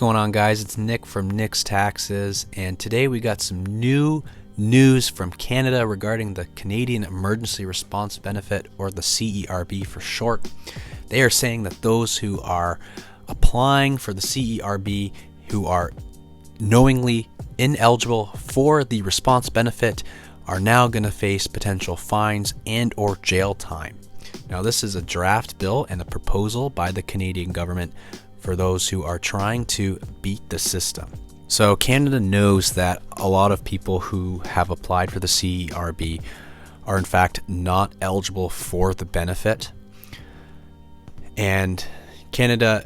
going on, guys? It's Nick from Nick's Taxes, and today we got some new news from Canada regarding the Canadian Emergency Response Benefit, or the CERB for short. They are saying that those who are applying for the CERB who are knowingly ineligible for the response benefit are now going to face potential fines and or jail time. Now, this is a draft bill and a proposal by the Canadian government for those who are trying to beat the system. So Canada knows that a lot of people who have applied for the CERB are in fact not eligible for the benefit, and Canada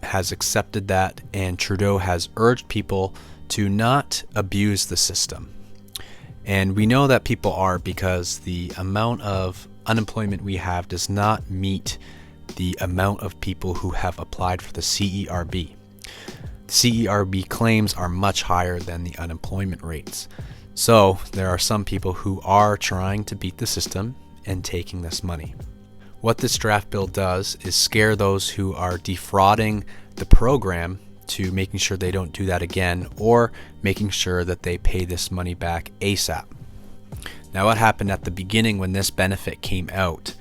has accepted that, and Trudeau has urged people to not abuse the system. And we know that people are, because the amount of unemployment we have does not meet the amount of people who have applied for the CERB. The CERB claims are much higher than the unemployment rates. So there are some people who are trying to beat the system and taking this money. What this draft bill does is scare those who are defrauding the program to making sure they don't do that again, or making sure that they pay this money back ASAP. Now, what happened at the beginning when this benefit came out?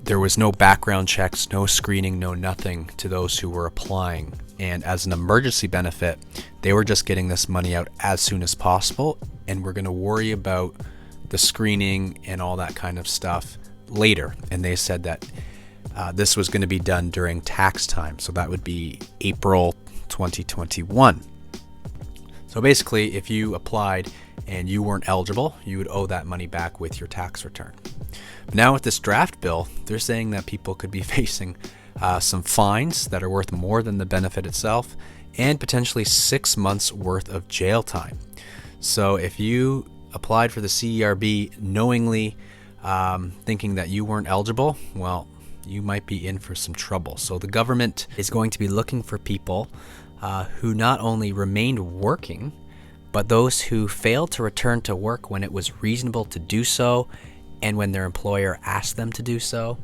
There was no background checks, no screening, no nothing to those who were applying. And as an emergency benefit, they were just getting this money out as soon as possible, and we're going to worry about the screening and all that kind of stuff later. And they said that this was going to be done during tax time, so that would be April 2021. So basically, if you applied and you weren't eligible, you would owe that money back with your tax return. But now with this draft bill, they're saying that people could be facing some fines that are worth more than the benefit itself, and potentially 6 months worth of jail time. So if you applied for the CERB knowingly, thinking that you weren't eligible, well, you might be in for some trouble. So the government is going to be looking for people who not only remained working, but those who failed to return to work when it was reasonable to do so and when their employer asked them to do so.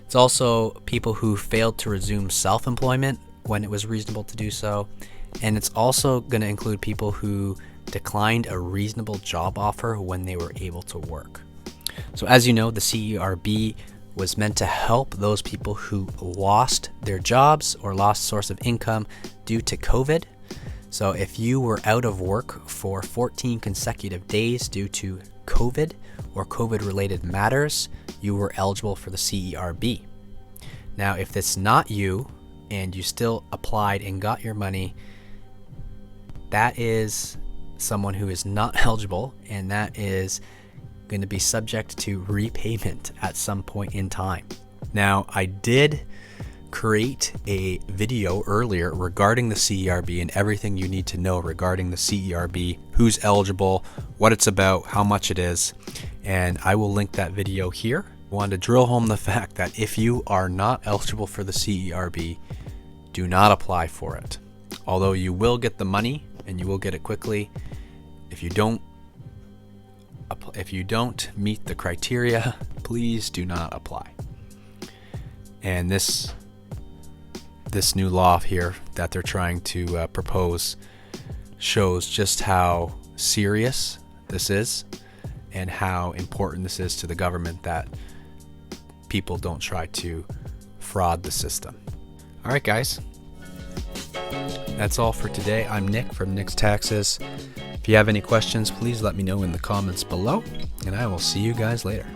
It's also people who failed to resume self-employment when it was reasonable to do so. And it's also going to include people who declined a reasonable job offer when they were able to work. So as you know, the CERB was meant to help those people who lost their jobs or lost source of income due to COVID. So if you were out of work for 14 consecutive days due to COVID or COVID-related matters, you were eligible for the CERB. Now, if it's not you and you still applied and got your money, that is someone who is not eligible, and that is going to be subject to repayment at some point in time. Now, I did create a video earlier regarding the CERB and everything you need to know regarding the CERB, who's eligible, what it's about, how much it is, and I will link that video here. I wanted to drill home the fact that if you are not eligible for the CERB, do not apply for it. Although you will get the money and you will get it quickly, if you don't meet the criteria, please do not apply. And this new law here that they're trying to propose shows just how serious this is and how important this is to the government, that people don't try to fraud the system. All right, guys, that's all for today. I'm Nick from Nick's Taxes. If you have any questions, please let me know in the comments below, and I will see you guys later.